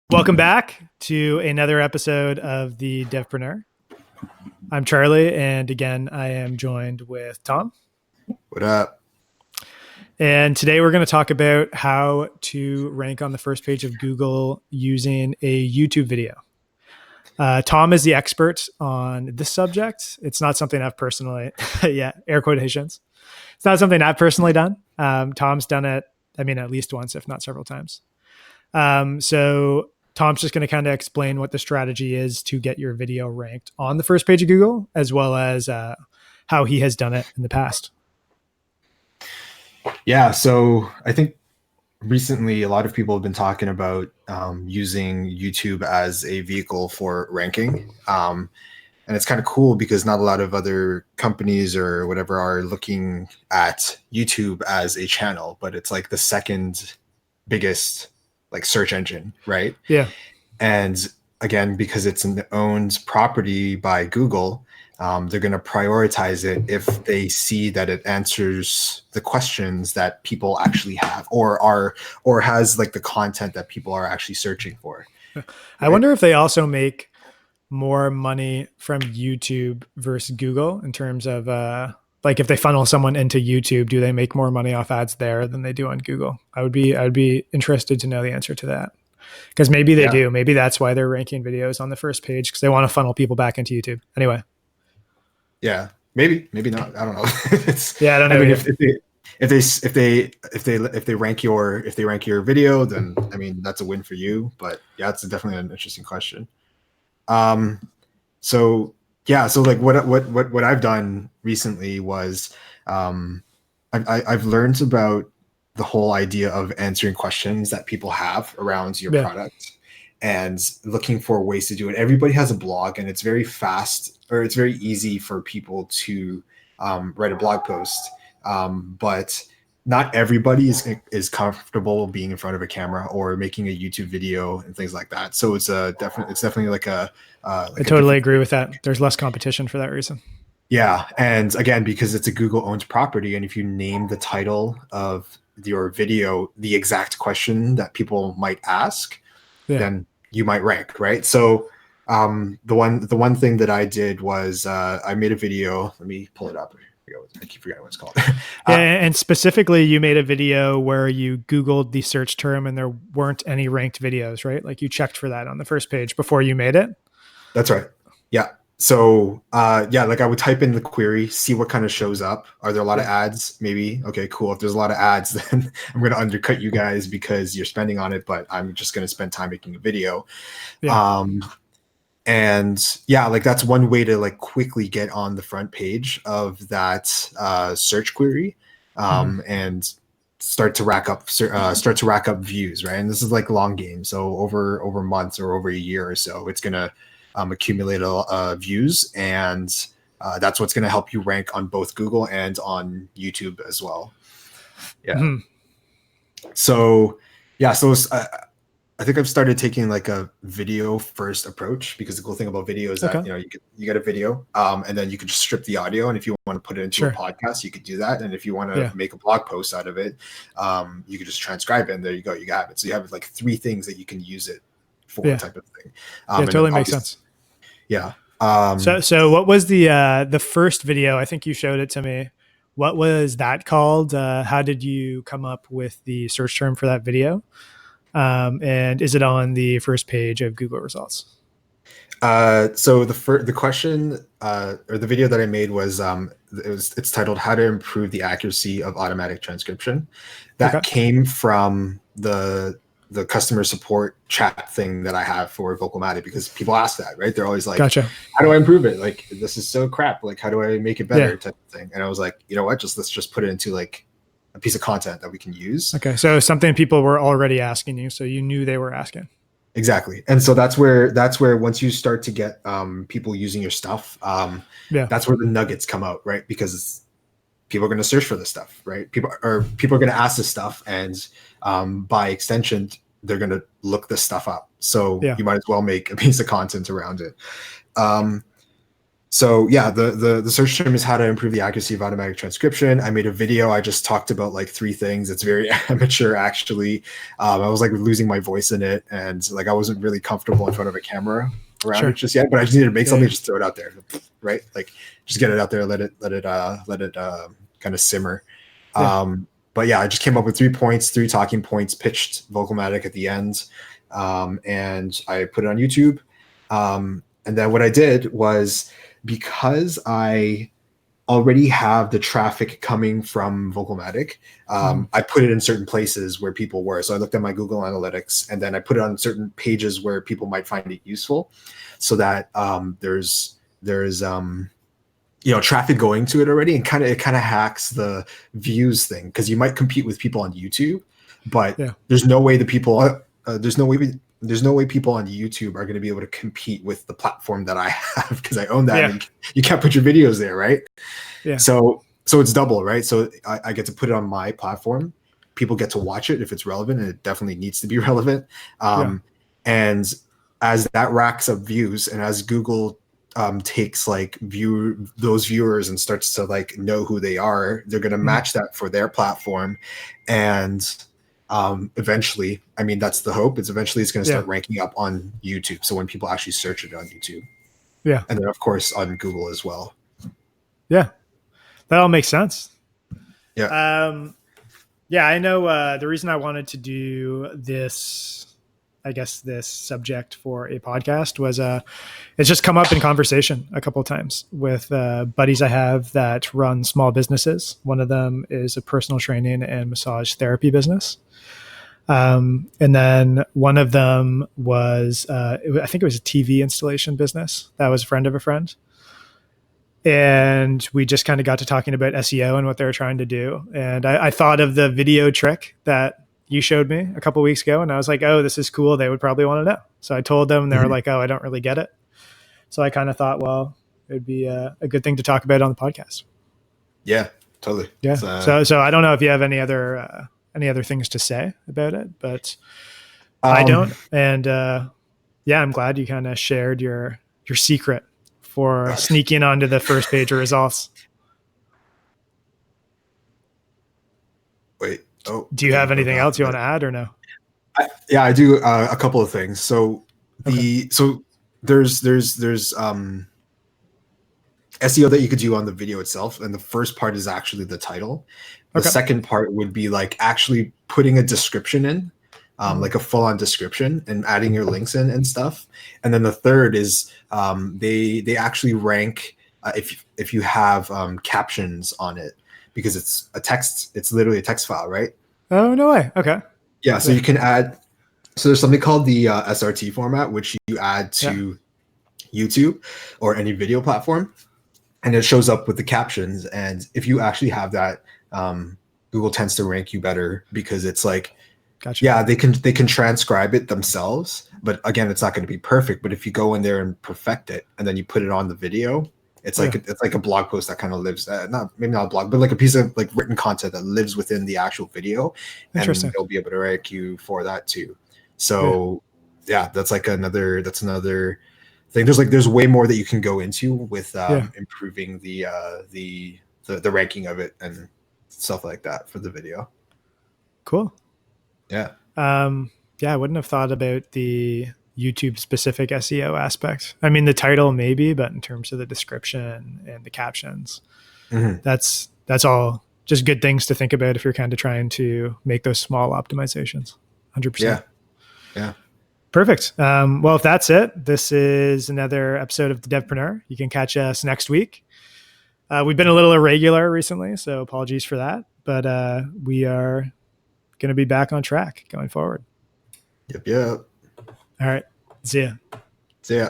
Welcome back to another episode of the DEVpreneur. I'm Charlie, and again, I am joined with Tom. What up? And today we're going to talk about how to rank on the first page of Google using a YouTube video. Tom is the expert on this subject. It's not something I've personally, air quotations. It's not something I've personally done. Tom's done it, at least once, if not several times. So Tom's just going to kind of explain what the strategy is to get your video ranked on the first page of Google, as well as how he has done it in the past. Yeah, so I think recently a lot of people have been talking about using YouTube as a vehicle for ranking. And it's kind of cool because not a lot of other companies or whatever are looking at YouTube as a channel, but it's like the second biggest like search engine, right? Yeah. And again, because it's an owned property by Google, they're going to prioritize it if they see that it answers the questions that people actually have or has like the content that people are actually searching for. Right? I wonder if they also make more money from YouTube versus Google in terms of like if they funnel someone into YouTube, do they make more money off ads there than they do on Google? I'd be interested to know the answer to that. Because maybe they do. Maybe that's why they're ranking videos on the first page, because they want to funnel people back into YouTube. Anyway. Yeah, maybe not. I don't know. I don't know. I mean, if they rank your video, then I mean that's a win for you. But yeah, it's definitely an interesting question. So like what I've done recently was I've learned about the whole idea of answering questions that people have around your product and looking for ways to do it. Everybody has a blog, and it's very fast, or it's very easy for people to write a blog post. But not everybody is comfortable being in front of a camera or making a YouTube video and things like that. So it's definitely like a. I totally agree with that. There's less competition for that reason. Yeah, and again, because it's a Google-owned property, and if you name the title of your video the exact question that people might ask, then you might rank, right? So the one thing that I did was I made a video. Let me pull it up. I keep forgetting what it's called. And specifically, you made a video where you Googled the search term and there weren't any ranked videos, right? Like you checked for that on the first page before you made it. That's right. Yeah. So like I would type in the query, see what kind of shows up. Are there a lot of ads? Maybe. Okay, cool. If there's a lot of ads, then I'm going to undercut you guys because you're spending on it, but I'm just going to spend time making a video. Yeah. And like that's one way to like quickly get on the front page of that search query and start to rack up views, right? And this is like long game. So over months or over a year or so, it's going to accumulate views, and that's what's going to help you rank on both Google and on YouTube as well. Yeah. So I think I've started taking like a video first approach, because the cool thing about video is that you get a video and then you can just strip the audio, and if you want to put it into a podcast, you could do that, and if you want to make a blog post out of it, you could just transcribe it, and there you go, you got it. So you have like three things that you can use it for, type of thing. It totally makes sense. Yeah. So what was the first video? I think you showed it to me. What was that called? How did you come up with the search term for that video? And is it on the first page of Google results? So the question or the video that I made was it's titled "How to Improve the Accuracy of Automatic Transcription." That came from the customer support chat thing that I have for Vocalmatic, because people ask that, right? They're always like, "Gotcha. How do I improve it? Like, this is so crap. Like, how do I make it better?" Type of thing. And I was like, you know what? Let's just put it into like a piece of content that we can use. Okay, so something people were already asking you, so you knew they were asking. Exactly. And so that's where once you start to get people using your stuff, that's where the nuggets come out, right? Because people are going to search for this stuff, right? People are going to ask this stuff, and by extension, they're going to look this stuff up. So you might as well make a piece of content around it. So yeah, the search term is how to improve the accuracy of automatic transcription. I made a video. I just talked about like 3 things. It's very amateur, actually. I was like losing my voice in it, and like I wasn't really comfortable in front of a camera around it Sure. just yet. But I just needed to make Yeah. something, just throw it out there, right? Like just get it out there, let it kind of simmer. Yeah. But yeah, I just came up with 3 points, 3 talking points, pitched Vocalmatic at the end, and I put it on YouTube. And then what I did was, because I already have the traffic coming from Vocalmatic, I put it in certain places where people were. So I looked at my Google Analytics, and then I put it on certain pages where people might find it useful, so that there's traffic going to it already, and it kind of hacks the views thing, because you might compete with people on YouTube, but Yeah. there's no way there's no way people on YouTube are going to be able to compete with the platform that I have, because I own that. Yeah. And you can't put your videos there, right? Yeah. So it's double, right? So I get to put it on my platform. People get to watch it if it's relevant, and it definitely needs to be relevant. And as that racks up views, and as Google takes like those viewers and starts to like know who they are, they're going to match that for their platform. And eventually, I mean, that's the hope, it's eventually it's going to start ranking up on YouTube. So when people actually search it on YouTube, and then of course on Google as well. Yeah, that all makes sense. Yeah. Yeah, I know the reason I wanted to do this, I guess this subject for a podcast was it's just come up in conversation a couple of times with buddies I have that run small businesses. One of them is a personal training and massage therapy business. And then one of them was, I think it was a TV installation business. That was a friend of a friend. And we just kind of got to talking about SEO and what they were trying to do. And I thought of the video trick that you showed me a couple of weeks ago, and I was like, oh, this is cool. They would probably want to know. So I told them, and they were like, oh, I don't really get it. So I kind of thought, well, it would be a good thing to talk about on the podcast. Yeah, totally. Yeah. So I don't know if you have any other things to say about it, but I don't. And yeah, I'm glad you kind of shared your secret for sneaking onto the first page of results. Wait. Oh, do you have anything else you want to add or no? Yeah, I do. A couple of things. So there's SEO that you could do on the video itself, and the first part is actually the title. The second part would be like actually putting a description in, like a full-on description, and adding your links in and stuff. And then the third is they actually rank if you have captions on it, because it's a text. It's literally a text file, right? Oh, no way. Okay. Yeah. So you can add. So there's something called the SRT format, which you add to YouTube or any video platform, and it shows up with the captions. And if you actually have that, Google tends to rank you better, because it's like, yeah, they can transcribe it themselves, but again, it's not going to be perfect. But if you go in there and perfect it, and then you put it on the video, it's like it's like a blog post that kind of lives, maybe not a blog, but like a piece of like written content that lives within the actual video, and they'll be able to rank you for that too. So yeah, that's another thing. There's way more that you can go into with improving the ranking of it and stuff like that for the video. Cool. Yeah. Yeah, I wouldn't have thought about the YouTube specific SEO aspect. I mean, the title maybe, but in terms of the description and the captions, that's all just good things to think about if you're kind of trying to make those small optimizations. 100%. Yeah. Perfect. Well, if that's it, this is another episode of the DEVpreneur. You can catch us next week. We've been a little irregular recently, so apologies for that. But we are going to be back on track going forward. Yep. All right. See ya. See ya.